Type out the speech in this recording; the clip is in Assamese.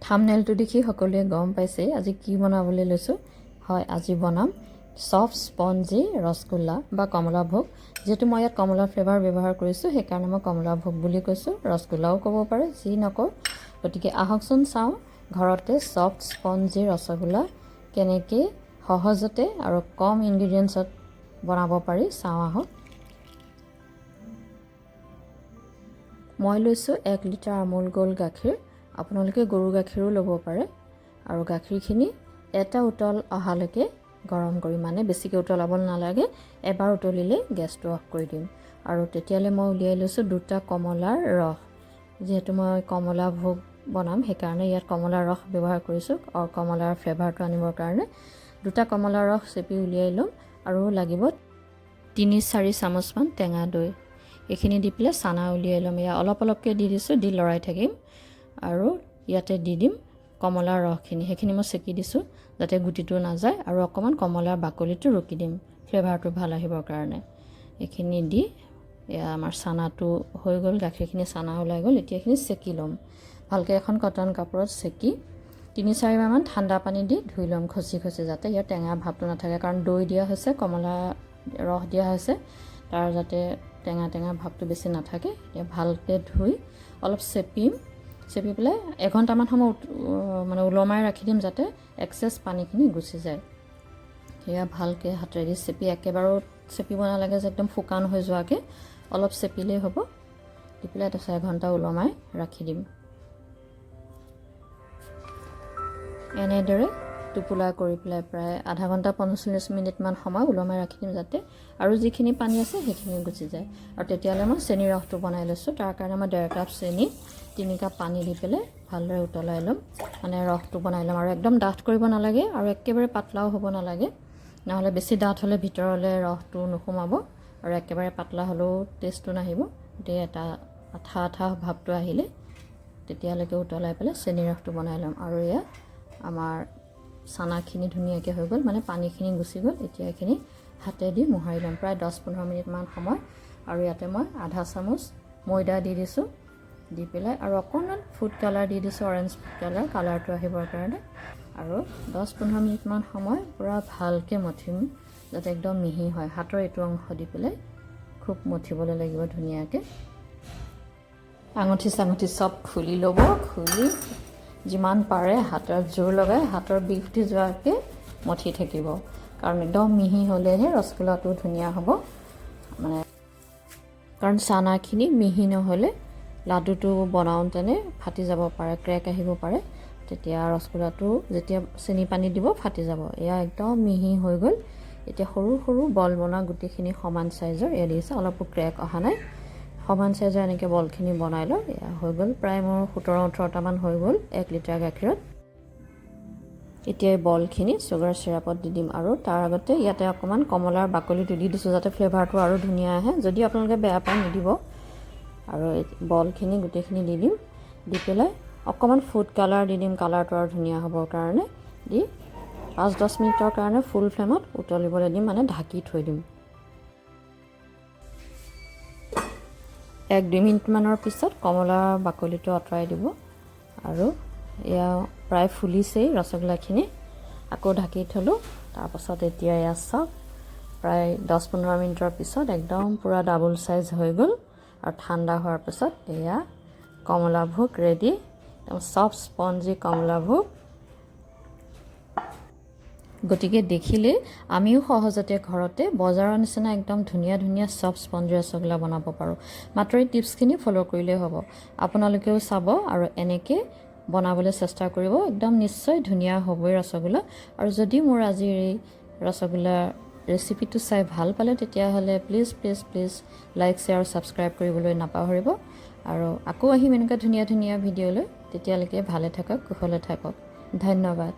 থাম্বনেইলটো দেখি সকলোৱে গম পাইছে আজি কি বনাবলৈ লৈছো হয় আজি বনাম সফট স্পঞ্জি ৰসগোল্লা বা কমলা ভোগ যেটো মই ইয়াত কমলা ফ্লেভাৰ ব্যৱহাৰ কৰিছো সেই কাৰণে মই কমলা ভোগ বুলি কৈছো ৰসগোল্লাও ক'ব পাৰে যি নকও গতিকে আহকচোন চাও ঘৰতে সফট স্পঞ্জি ৰসগোল্লা কেনেকৈ সহজতে আৰু কম ইনগ্ৰেডিয়েন্টছত বনাব পাৰি চাও আহক মই লৈছো 1 লিটাৰ আমুল গোল গাখীৰ আপোনালোকে গৰু গাখীৰো ল'ব পাৰে আৰু গাখীৰখিনি এটা উতল অহালৈকে গৰম কৰি মানে বেছিকৈ উতলাব নালাগে এবাৰ উতলিলে গেছটো অফ কৰি দিম আৰু তেতিয়ালে মই উলিয়াই লৈছো দুটা কমলাৰ ৰস যেহেতু মই কমলা ভোগ বনাম সেই কাৰণে ইয়াত কমলাৰ ৰস ব্যৱহাৰ কৰিছো আৰু কমলাৰ ফ্লেভাৰটো আনিবৰ কাৰণে দুটা কমলাৰ ৰস চেপি উলিয়াই লম আৰু লাগিব 3-4 চামুচমান টেঙা দৈ এখিনি দি পেলে সানা উলিয়াই লম ইয়া অলপ অলপকৈ দি দিছো দি লৰাই থাকিম আৰু ইয়াতে দি দিম কমলাৰ ৰসখিনি হেখিনি মই সেকি দিছো যাতে গুটিটো না যায় আৰু অকমান কমলাৰ বাকলিটো ৰকি দিম ফ্লেভাৰটো ভাল আহিবৰ কাৰণে এখিনি দি ইয়া আমাৰ সানাটো হৈ গল গাখীৰখিনি সানা ওলাই গল এতিয়া এখিনি সেকি লম ভালকৈ এখন কটন কাপোৰত সেকি 3-4 বাৰ মান ঠাণ্ডা পানী দি ধুই লম খচি খচি যাতে ইয়াৰ টেঙা ভাৱটো নাথাকে কাৰণ দৈ দিয়া হৈছে কমলা ৰস দিয়া হৈছে তাৰ যাতে টেঙা টেঙা ভাৱটো বেছি নাথাকে এতিয়া ভালকৈ ধুই অলপ চেপি পেলাই এঘণ্টামান সময় মানে উলমাই ৰাখি দিম যাতে এক্সেস পানীখিনি গুচি যায় হেয়া ভালকৈ হাতেৰে চেপি একেবাৰে চেপিব নালাগে যে একদম ফুকান হৈ যোৱাকে অলপ চেপিলেই হ'ব দি পেলাই তাৰপিছত এঘণ্টা উলমাই ৰাখি দিম এনেদৰে টুপুলা কৰি পেলাই প্ৰায় আধা ঘণ্টা 45 মিনিট মান সময় উলমাই ৰাখি দিম যাতে আৰু যিখিনি পানী আছে সেইখিনি গুচি যায় আৰু তেতিয়ালে মই চেনি ৰসটো বনাই লৈছো তাৰ কাৰণে মই 1.5 কাপ চেনি 3 কাপ পানী দি পেলাই ভালদৰে উতলাই লম মানে ৰসটো বনাই লম আৰু একদম ডাঠ কৰিব নালাগে আৰু একেবাৰে পাতলাও হ'ব নালাগে নহলে বেছি ডাঠ হলে ভিতৰলে ৰসটো নুসুমাব আৰু একেবাৰে পাতলা হলেও টেষ্টটো নাহিব তে এটা আঠা আঠা ভাৱটো আহিলে তেতিয়ালৈকে উতলাই পেলাই চেনি ৰসটো বনাই লম আৰু ইয়া আমাৰ সানাখিনি ধুনীয়াকৈ হৈ গল মানে পানীখিনি গুচি গল এতিয়া এখিনি হাতে দি মোহাৰি লম প্ৰায় 10-15 মিনিট মান সময় আৰু ইয়াতে মই আধা চামুচ ময়দা দি দিছো দি পেলাই আৰু অকণমান ফুড কালাৰ দি দিছো অৰেঞ্জ ফুড কালাৰটো আহিবৰ কাৰণে আৰু 10-15 মিনিট মান সময় পুৰা ভালকৈ মঠিম যাতে একদম মিহি হয় হাতৰ এটো অংশ দি পেলাই খুব মঠিবলৈ লাগিব ধুনীয়াকৈ আঙঠি সব খুলি ল'ব খুলি যিমান পাৰে হাতৰ জোৰ লগাই হাতৰ বিউটি যোৱাকে মঠি থাকিব কাৰণ একদম মিহি হলেহে ৰসগোল্লাটো ধুনীয়া হ'ব মানে কাৰণ সানাখিনি মিহি নহলে লাডুটো বনাওঁতেনে ফাটি যাব পাৰে ক্ৰেক আহিব পাৰে তেতিয়া ৰসগোল্লাটো যেতিয়া চেনি পানী দিব ফাটি যাব এয়া একদম মিহি হৈ গল এতিয়া সৰু সৰু বল বনা গুটিখিনি সমান সাইজৰ এ দিছে অলপ ক্ৰেক অহা নাই সমান সাইজৰ এনেকৈ বলখিনি বনাই লওঁ এয়া হৈ গল প্ৰায় মোৰ 17-18টা মান হৈ গল 1 লিটাৰ গাখীৰত এতিয়া বলখিনি সুগাৰ সিৰাপত দি দিম আৰু তাৰ আগতে ইয়াতে অকমান কমলাৰ বাকলিটো দি দিছো যাতে ফ্লেভাৰটো আৰু ধুনীয়া আহে যদি আপোনালোকে বেয়া পায় নিদিব আৰু বলখিনি গুটেখিনি দি দিম দি পেলাই অকমান ফুড কালাৰ দি দিম কালাৰটো আৰু ধুনীয়া হ'বৰ কাৰণে দি 5-10 মিনিটৰ কাৰণে ফুল ফ্লেমত উতলিবলৈ দিম মানে ঢাকি থৈ দিম 1-2 মিনিট মানৰ পিছত কমলাৰ বাকলিটো আঁতৰাই দিব আৰু এয়া প্ৰায় ফুলিছেই ৰসগোল্লাখিনি আকৌ ঢাকি থলো তাৰ পাছত এতিয়া এয়া চাওক প্ৰায় 10-15 মিনিটৰ পিছত একদম পুৰা ডাবল সাইজ হৈ গল আৰু ঠাণ্ডা হোৱাৰ পিছত এয়া কমলা ভোগ ৰেডি একদম সফট স্পঞ্জি কমলা ভোগ গতিকে দেখিলে আমিও সহজতে ঘৰতে বজাৰৰ নিচিনা একদম ধুনীয়া ধুনীয়া সফট স্পঞ্জি ৰসগোল্লা বনাব পাৰো মাত্ৰ এই টিপছখিনি ফলো কৰিলে হ'ব আপোনালোকেও চাব আৰু এনেকৈ বনাবলৈ চেষ্টা কৰিব একদম নিশ্চয় ধুনীয়া হ'বই ৰসগোল্লা আৰু যদি মোৰ আজিৰ এই ৰসগোল্লা ৰেচিপিটো চাই ভাল পালে তেতিয়াহলে প্লিজ লাইক শ্বেয়াৰ আৰু সাবস্ক্ৰাইব কৰিবলৈ নাপাহৰিব আৰু আকৌ আহিম এনেকুৱা ধুনীয়া ধুনীয়া ভিডিঅ'লৈ তেতিয়ালৈকে ভালে থাকক কুশলে থাকক ধন্যবাদ